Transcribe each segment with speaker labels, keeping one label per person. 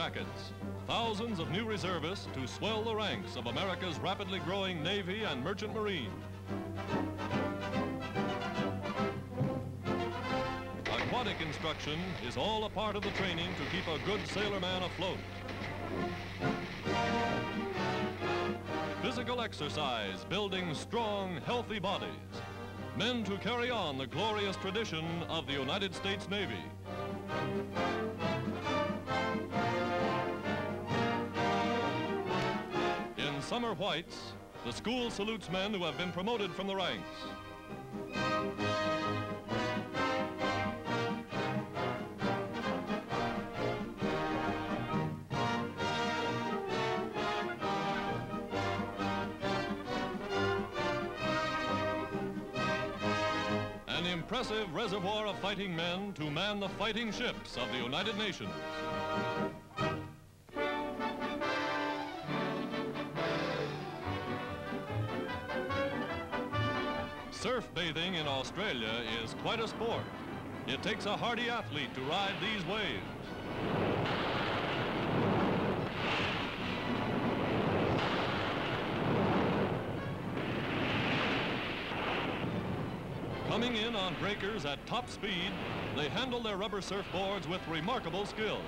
Speaker 1: jackets, thousands of new reservists to swell the ranks of America's rapidly growing Navy and Merchant Marine. Aquatic instruction is all a part of the training to keep a good sailorman afloat. Physical exercise building strong, healthy bodies. Men to carry on the glorious tradition of the United States Navy. In summer whites, the school salutes men who have been promoted from the ranks. An impressive reservoir of fighting men to man the fighting ships of the United Nations. Surf bathing in Australia is quite a sport. It takes a hardy athlete to ride these waves. Coming in on breakers at top speed, they handle their rubber surfboards with remarkable skill.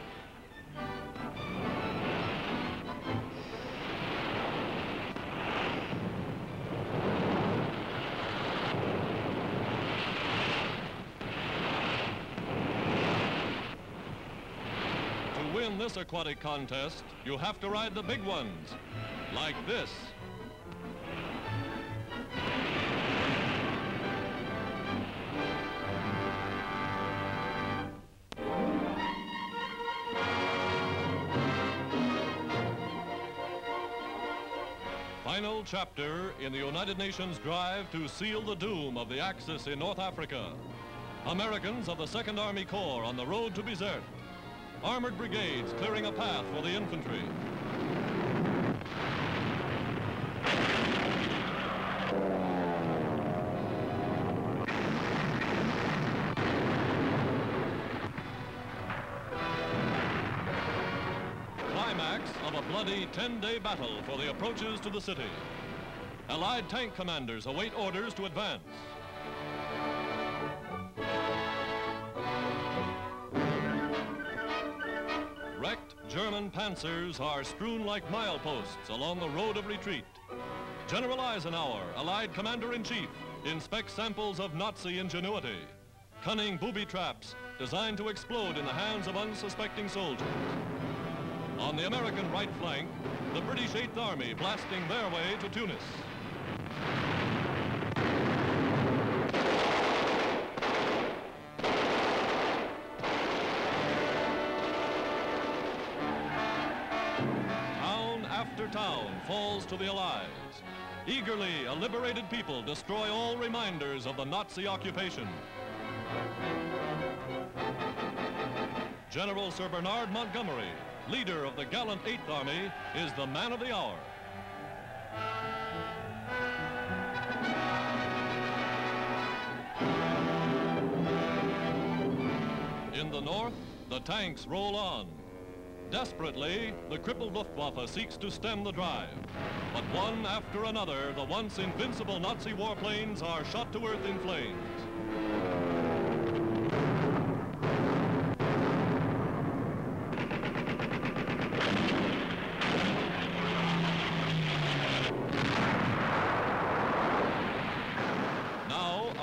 Speaker 1: To win this aquatic contest, you have to ride the big ones, like this. Final chapter in the United Nations drive to seal the doom of the Axis in North Africa. Americans of the 2nd Army Corps on the road to Bizerte. Armored brigades clearing a path for the infantry. Climax of a bloody 10-day battle for the approaches to the city. Allied tank commanders await orders to advance. Wrecked German panzers are strewn like mileposts along the road of retreat. General Eisenhower, Allied Commander-in-Chief, inspects samples of Nazi ingenuity. Cunning booby traps designed to explode in the hands of unsuspecting soldiers. On the American right flank, the British 8th Army blasting their way to Tunis. Town after town falls to the Allies. Eagerly, a liberated people destroy all reminders of the Nazi occupation. General Sir Bernard Montgomery, leader of the gallant 8th Army, is the man of the hour. In the north, the tanks roll on. Desperately, the crippled Luftwaffe seeks to stem the drive. But one after another, the once invincible Nazi warplanes are shot to earth in flames.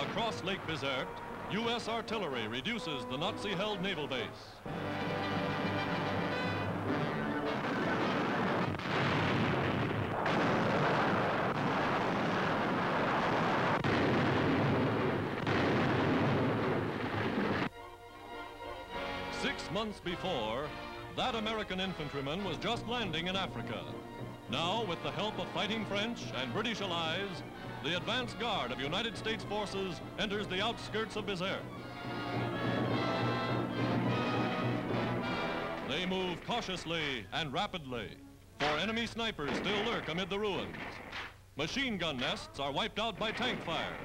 Speaker 1: Across Lake Bizerte, U.S. artillery reduces the Nazi-held naval base. Six months before, that American infantryman was just landing in Africa. Now, with the help of fighting French and British allies, the advance guard of United States forces enters the outskirts of Bizerte. They move cautiously and rapidly, for enemy snipers still lurk amid the ruins. Machine gun nests are wiped out by tank fire.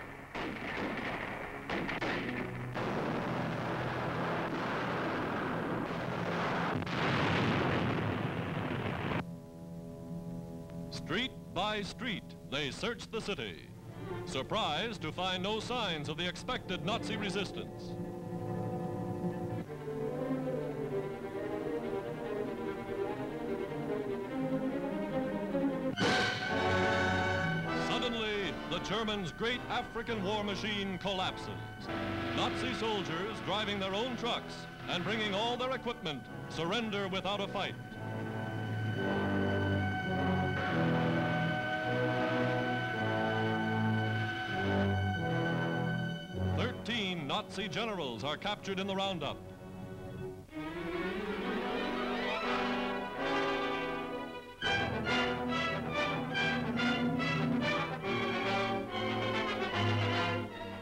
Speaker 1: Street by street, they searched the city, surprised to find no signs of the expected Nazi resistance. Suddenly, the Germans' great African war machine collapses. Nazi soldiers, driving their own trucks and bringing all their equipment, surrender without a fight. Nazi generals are captured in the roundup.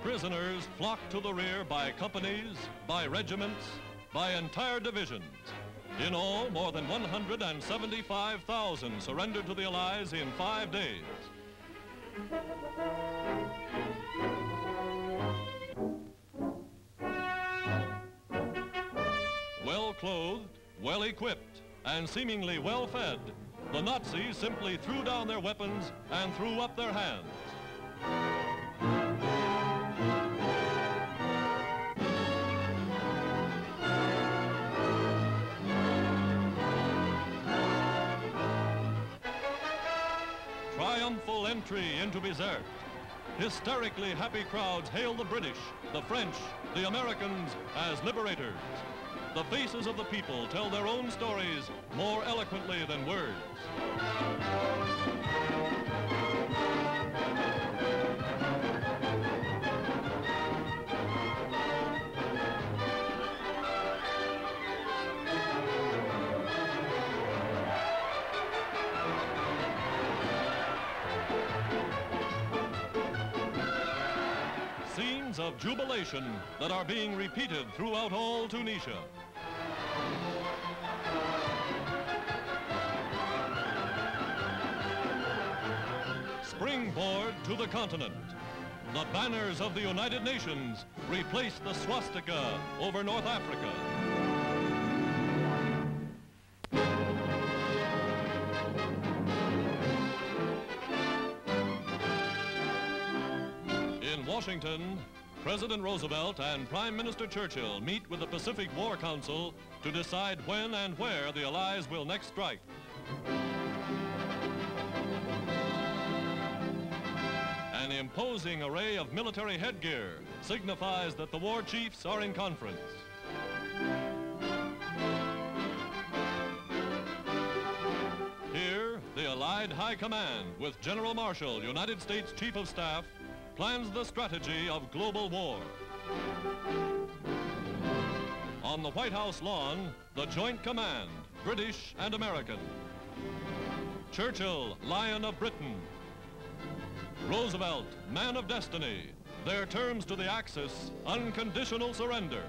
Speaker 1: Prisoners flock to the rear by companies, by regiments, by entire divisions. In all, more than 175,000 surrendered to the Allies in 5 days. Well-clothed, well-equipped, and seemingly well-fed, the Nazis simply threw down their weapons and threw up their hands. Triumphal entry into Bizerte. Hysterically happy crowds hail the British, the French, the Americans as liberators. The faces of the people tell their own stories more eloquently than words. Scenes of jubilation that are being repeated throughout all Tunisia. Springboard to the continent. The banners of the United Nations replace the swastika over North Africa. In Washington, President Roosevelt and Prime Minister Churchill meet with the Pacific War Council to decide when and where the Allies will next strike. An imposing array of military headgear signifies that the war chiefs are in conference. Here, the Allied High Command, with General Marshall, United States Chief of Staff, plans the strategy of global war. On the White House lawn, the Joint Command, British and American. Churchill, Lion of Britain. Roosevelt, man of destiny. Their terms to the Axis, unconditional surrender.